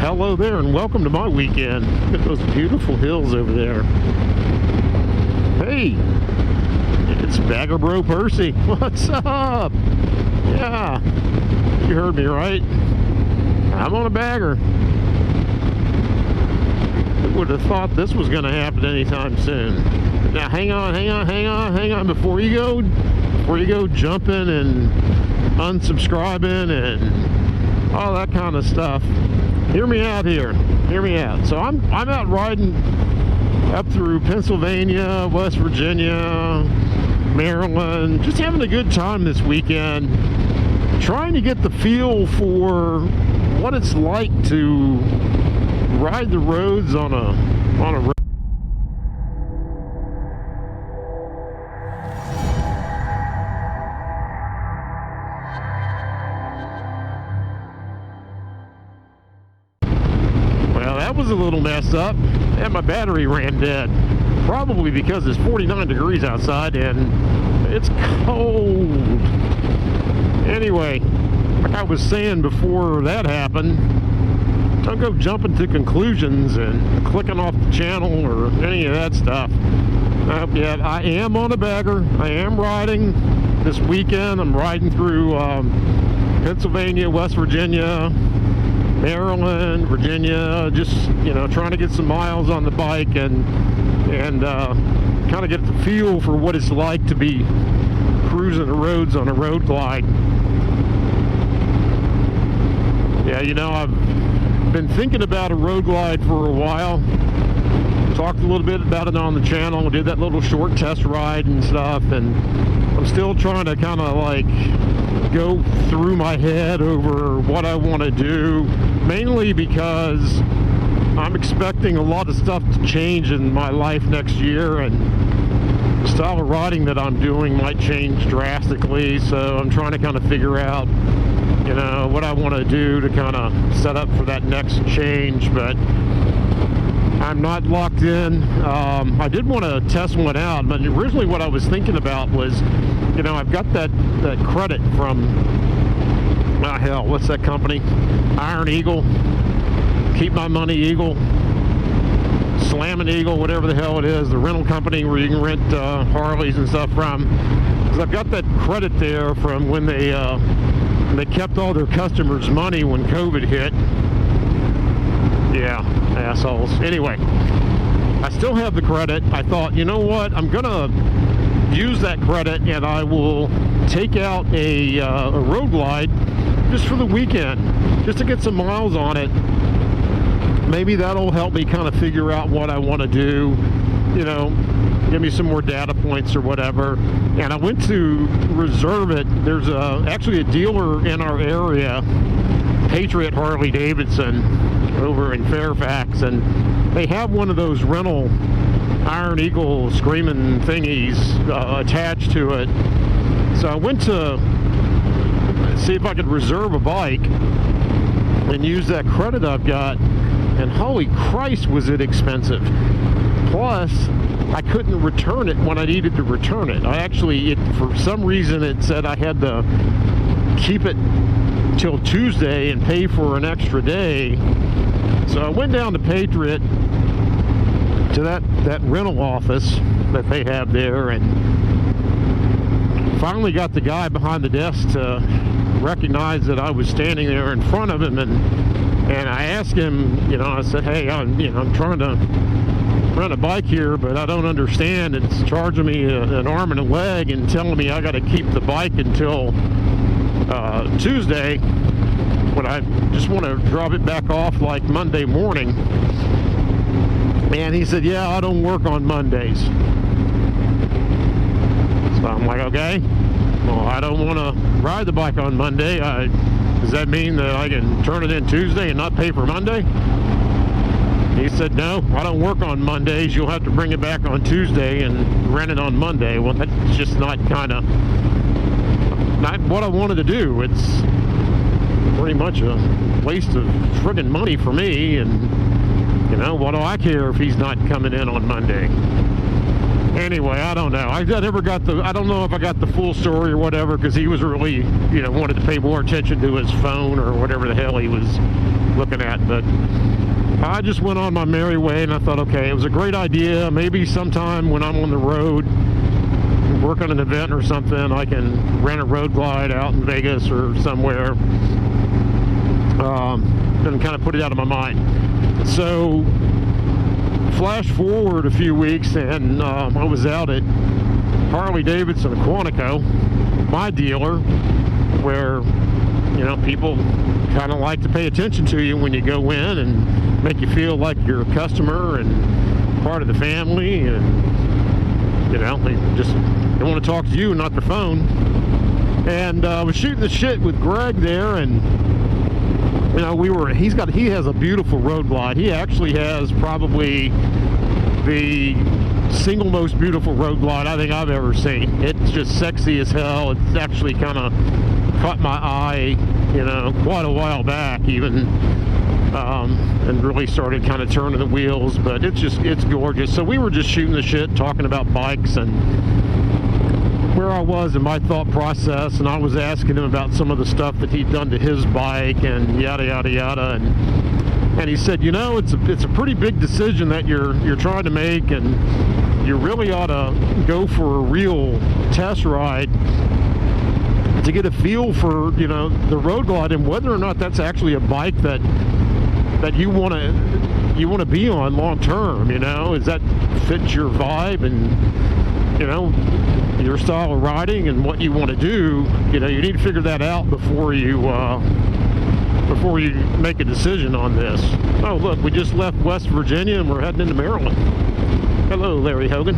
Hello there and welcome to my weekend. Look at those beautiful hills over there. Hey, it's Bagger Bro Percy. What's up? Yeah, you heard me right. I'm on a bagger. Who would have thought this was going to happen anytime soon? Now hang on before you go jumping and unsubscribing and all that kind of stuff. Hear me out here. Hear me out. So I'm out riding up through Pennsylvania, West Virginia, Maryland, just having a good time this weekend, trying to get the feel for what it's like to ride the roads on a road. Was a little messed up and my battery ran dead, probably because it's 49 degrees outside and it's cold. Anyway, like I was saying before that happened, don't go jumping to conclusions and clicking off the channel or any of that stuff. Yeah, I am on a bagger. I am riding this weekend. I'm riding through Pennsylvania, West Virginia, Maryland, Virginia, just, you know, trying to get some miles on the bike and kind of get the feel for what it's like to be cruising the roads on a road glide. Yeah, you know, I've been thinking about a road glide for a while. Talked a little bit about it on the channel. Did that little short test ride and stuff, and I'm still trying to kind of like go through my head over what I want to do, mainly because I'm expecting a lot of stuff to change in my life next year, and the style of riding that I'm doing might change drastically, so I'm trying to kind of figure out, you know, what I want to do to kind of set up for that next change, but I'm not locked in. I did want to test one out, but originally what I was thinking about was, you know, I've got that credit from, hell, what's that company? Iron Eagle, Keep My Money Eagle, Slammin' Eagle, whatever the hell it is, the rental company where you can rent Harleys and stuff from. Because I've got that credit there from when they kept all their customers' money when COVID hit. Yeah, assholes. Anyway, I still have the credit. I thought, you know what, I'm gonna use that credit and I will take out a road glide just for the weekend, just to get some miles on it. Maybe that'll help me kind of figure out what I want to do, you know, give me some more data points or whatever. And I went to reserve it. There's actually a dealer in our area, Patriot Harley-Davidson, over in Fairfax, and they have one of those rental Iron Eagle Screamin thingies attached to it. So I went to see if I could reserve a bike and use that credit I've got, and holy Christ was it expensive. Plus I couldn't return it when I needed to return it. For some reason it said I had to keep it till Tuesday and pay for an extra day. So I went down to Patriot, to that rental office that they have there, and finally got the guy behind the desk to recognize that I was standing there in front of him, and I asked him, you know, I said, hey, I'm trying to rent a bike here, but I don't understand. It's charging me an arm and a leg and telling me I got to keep the bike until Tuesday, when I just want to drop it back off like Monday morning. And he said, yeah, I don't work on Mondays. So I'm like, okay, well, I don't want to ride the bike on Monday. Does that mean that I can turn it in Tuesday and not pay for Monday? He said, no, I don't work on Mondays. You'll have to bring it back on Tuesday and rent it on Monday. Well, that's just not what I wanted to do. It's pretty much a waste of friggin' money for me, and you know, what do I care if he's not coming in on Monday? Anyway, I don't know. I don't know if I got the full story or whatever, because he was really, you know, wanted to pay more attention to his phone or whatever the hell he was looking at. But I just went on my merry way, and I thought, okay, it was a great idea. Maybe sometime when I'm on the road, work on an event or something, I can rent a road glide out in Vegas or somewhere, and kind of put it out of my mind. So flash forward a few weeks, and I was out at Harley-Davidson of Quantico, my dealer, where, you know, people kind of like to pay attention to you when you go in and make you feel like you're a customer and part of the family, and, you know, they want to talk to you, not their phone. And I was shooting the shit with Greg there, and, you know, he has a beautiful road glide. He actually has probably the single most beautiful road glide I think I've ever seen. It's just sexy as hell. It's actually kind of caught my eye, you know, quite a while back even, and really started kind of turning the wheels. But it's gorgeous. So we were just shooting the shit, talking about bikes and where I was in my thought process, and I was asking him about some of the stuff that he'd done to his bike and yada yada yada, and he said, you know, it's a pretty big decision that you're trying to make, and you really ought to go for a real test ride to get a feel for, you know, the road glide and whether or not that's actually a bike that you want to be on long term. You know, is that fits your vibe and, you know, your style of riding and what you want to do. You know, you need to figure that out before you make a decision on this. Oh, look, we just left West Virginia and we're heading into Maryland. Hello, Larry Hogan.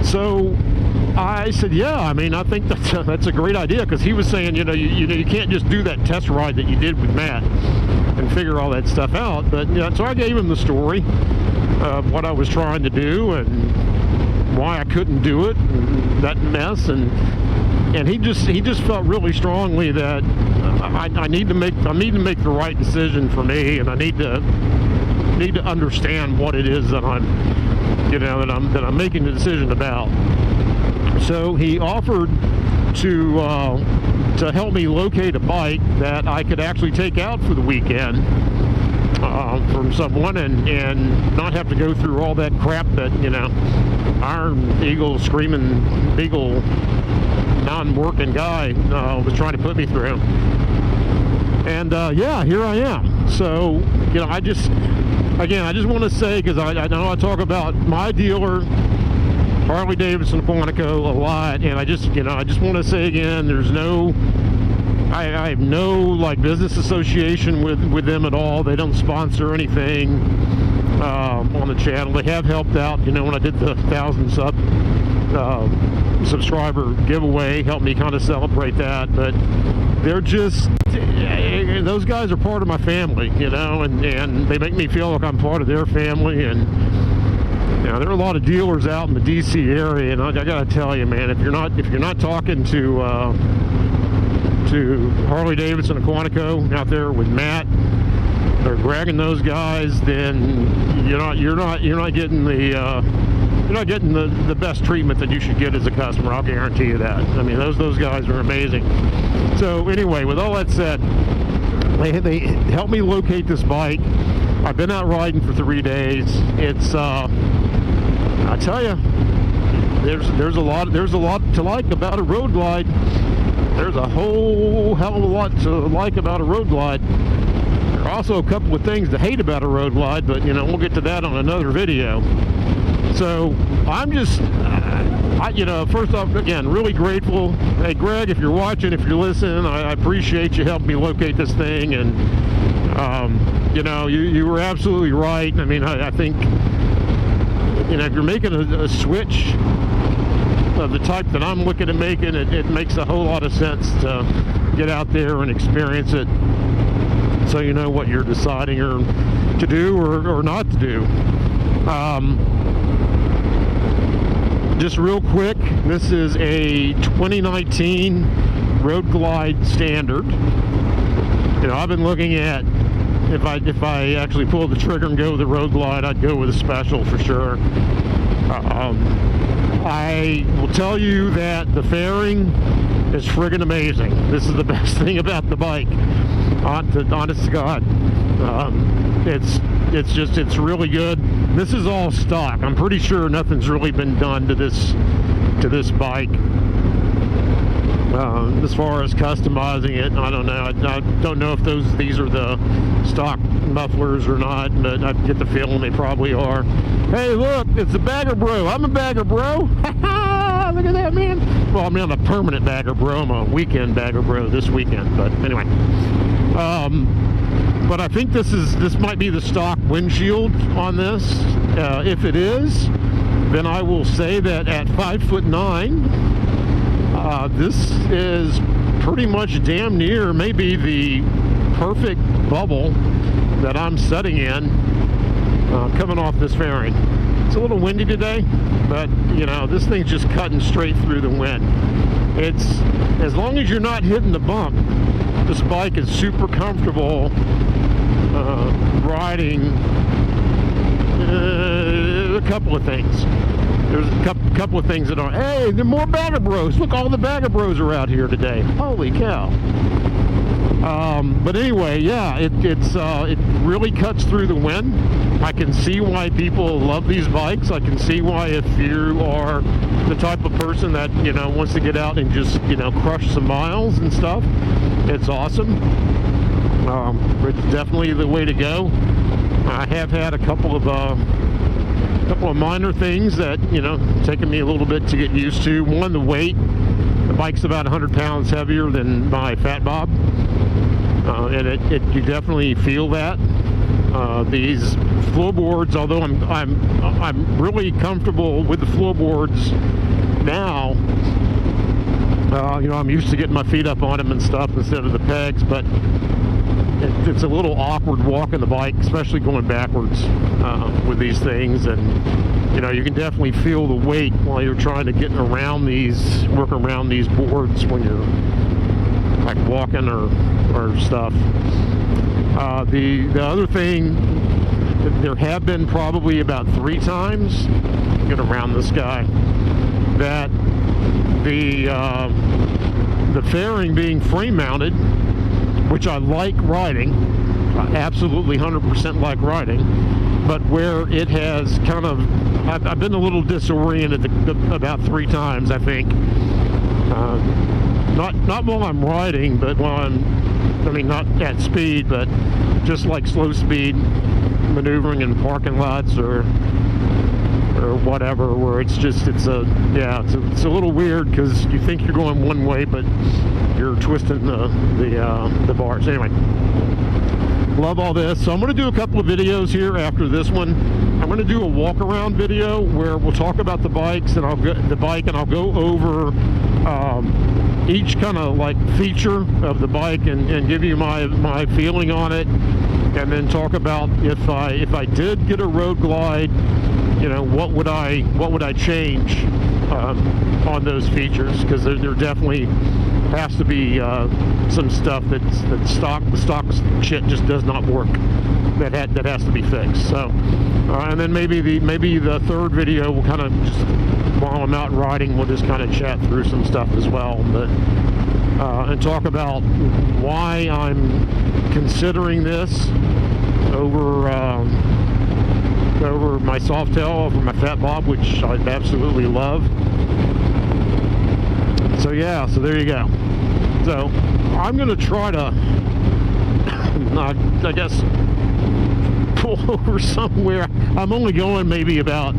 So I said, yeah, I mean, I think that's a great idea, because he was saying, you know, you can't just do that test ride that you did with Matt and figure all that stuff out. But yeah, so I gave him the story of what I was trying to do and why I couldn't do it, and that mess, and he just felt really strongly that I need to make the right decision for me, and I need to understand what it is that I'm making the decision about. So he offered to help me locate a bike that I could actually take out for the weekend from someone, and not have to go through all that crap that, you know, Iron Eagle, Screamin Eagle, non-working guy was trying to put me through. And yeah, here I am. So, you know, I just want to say, because I know I talk about my dealer, Harley-Davidson of Quantico, a lot, and I just want to say again, I have no like business association with them at all. They don't sponsor anything on the channel. They have helped out, you know, when I did the 1,000 subscriber giveaway, helped me kind of celebrate that. But they're just, those guys are part of my family, you know, and they make me feel like I'm part of their family. And you know, there are a lot of dealers out in the DC area, and I gotta tell you, man, if you're not talking to Harley-Davidson of Quantico out there with Matt or Greg and those guys, then you're not getting the best treatment that you should get as a customer. I'll guarantee you that. I mean, those guys are amazing. So anyway, with all that said, they helped me locate this bike. I've been out riding for 3 days. It's I tell you, there's a lot to like about a road glide. There's a whole hell of a lot to like about a road glide. There are also a couple of things to hate about a road glide, but you know, we'll get to that on another video. So I'm just, you know, first off, again, really grateful. Hey, Greg, if you're watching, if you're listening, I appreciate you helping me locate this thing. And you know, you were absolutely right. I mean, I think, you know, if you're making a switch of the type that I'm looking at making, it makes a whole lot of sense to get out there and experience it, so you know what you're deciding to do or not to do. Just real quick, this is a 2019 Road Glide Standard. You know, I've been looking at if I actually pull the trigger and go with the road glide, I'd go with a special for sure. I will tell you that the fairing is friggin' amazing. This is the best thing about the bike. Honest to God, it's really good. This is all stock. I'm pretty sure nothing's really been done to this bike. As far as customizing it, I don't know. I don't know if these are the stock mufflers or not, but I get the feeling they probably are. Hey, look, it's a bagger bro. I'm a bagger bro. Look at that, man. Well, I'm not a permanent bagger bro. I'm a weekend bagger bro this weekend. But anyway, but I think this might be the stock windshield on this. If it is, then I will say that at 5'9". This is pretty much damn near maybe the perfect bubble that I'm setting in coming off this fairing. It's a little windy today, but you know, this thing's just cutting straight through the wind. It's, as long as you're not hitting the bump, this bike is super comfortable riding. A couple of things. There's a couple of things that are, hey, there are more bagger bros. Look, all the bagger bros are out here today. Holy cow. But anyway, yeah, it really cuts through the wind. I can see why people love these bikes. I can see why, if you are the type of person that, you know, wants to get out and just, you know, crush some miles and stuff, it's awesome. It's definitely the way to go. I have had a couple of minor things that, you know, taken me a little bit to get used to. One, the weight. The bike's about 100 pounds heavier than my Fat Bob, and you definitely feel that. These floorboards, although I'm really comfortable with the floorboards now. You know, I'm used to getting my feet up on them and stuff instead of the pegs, but it's a little awkward walking the bike, especially going backwards with these things. And you know, you can definitely feel the weight while you're trying to work around these boards when you're like walking or stuff. The other thing, there have been probably about 3 times, get around this guy, that the fairing being frame mounted, which I like riding, I absolutely 100% like riding, but where it has kind of, I've been a little disoriented about 3 times, I think. Not while I'm riding, but while not at speed, but just like slow speed maneuvering in parking lots or whatever, where it's a little weird because you think you're going one way, but you're twisting the bars. Anyway, love all this. So I'm going to do a couple of videos here after this one. I'm going to do a walk around video where we'll talk about the bikes, and I'll go over each kind of like feature of the bike and give you my feeling on it, and then talk about if I did get a road glide, you know, what would I change on those features, because there definitely has to be some stuff the stock shit just does not work, that has to be fixed. So and then maybe the third video will kind of just, while I'm out riding, we'll just kind of chat through some stuff as well, but and talk about why I'm considering this over my Softail, over my Fat Bob, which I absolutely love. So yeah, so there you go. So I'm gonna try to I guess pull over somewhere. I'm only going maybe about,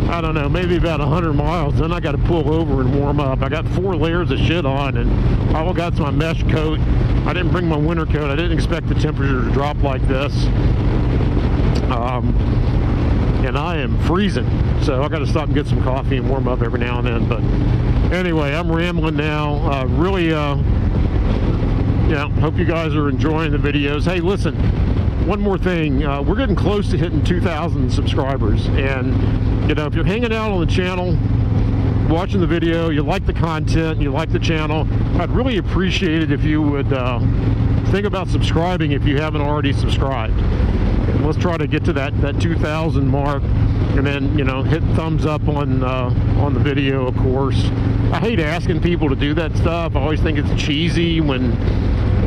I don't know, maybe about 100 miles. Then I got to pull over and warm up. I got 4 layers of shit on, and I got my mesh coat. I didn't bring my winter coat. I didn't expect the temperature to drop like this. And I am freezing, so I got to stop and get some coffee and warm up every now and then. But anyway, I'm rambling now. Really, hope you guys are enjoying the videos. Hey, listen, one more thing. We're getting close to hitting 2,000 subscribers, and you know, if you're hanging out on the channel, watching the video, you like the content, you like the channel, I'd really appreciate it if you would think about subscribing if you haven't already subscribed. And let's try to get to that 2,000 mark, and then, you know, hit thumbs up on the video, of course. I hate asking people to do that stuff. I always think it's cheesy when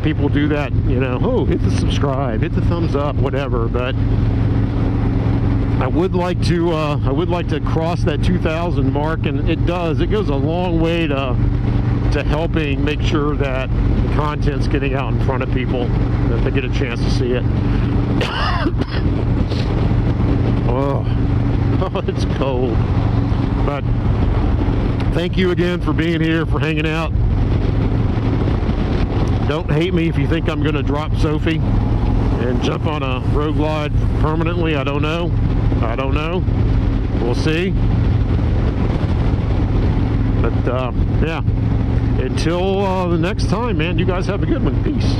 people do that, you know, oh, hit the subscribe, hit the thumbs up, whatever. But I would like to cross that 2,000 mark, and it goes a long way to helping make sure that the content's getting out in front of people, that they get a chance to see it. Oh, it's cold. But thank you again for being here, for hanging out. Don't hate me if you think I'm going to drop Sophie and jump on a road glide permanently. I don't know. We'll see. But yeah, until the next time, man, you guys have a good one. Peace.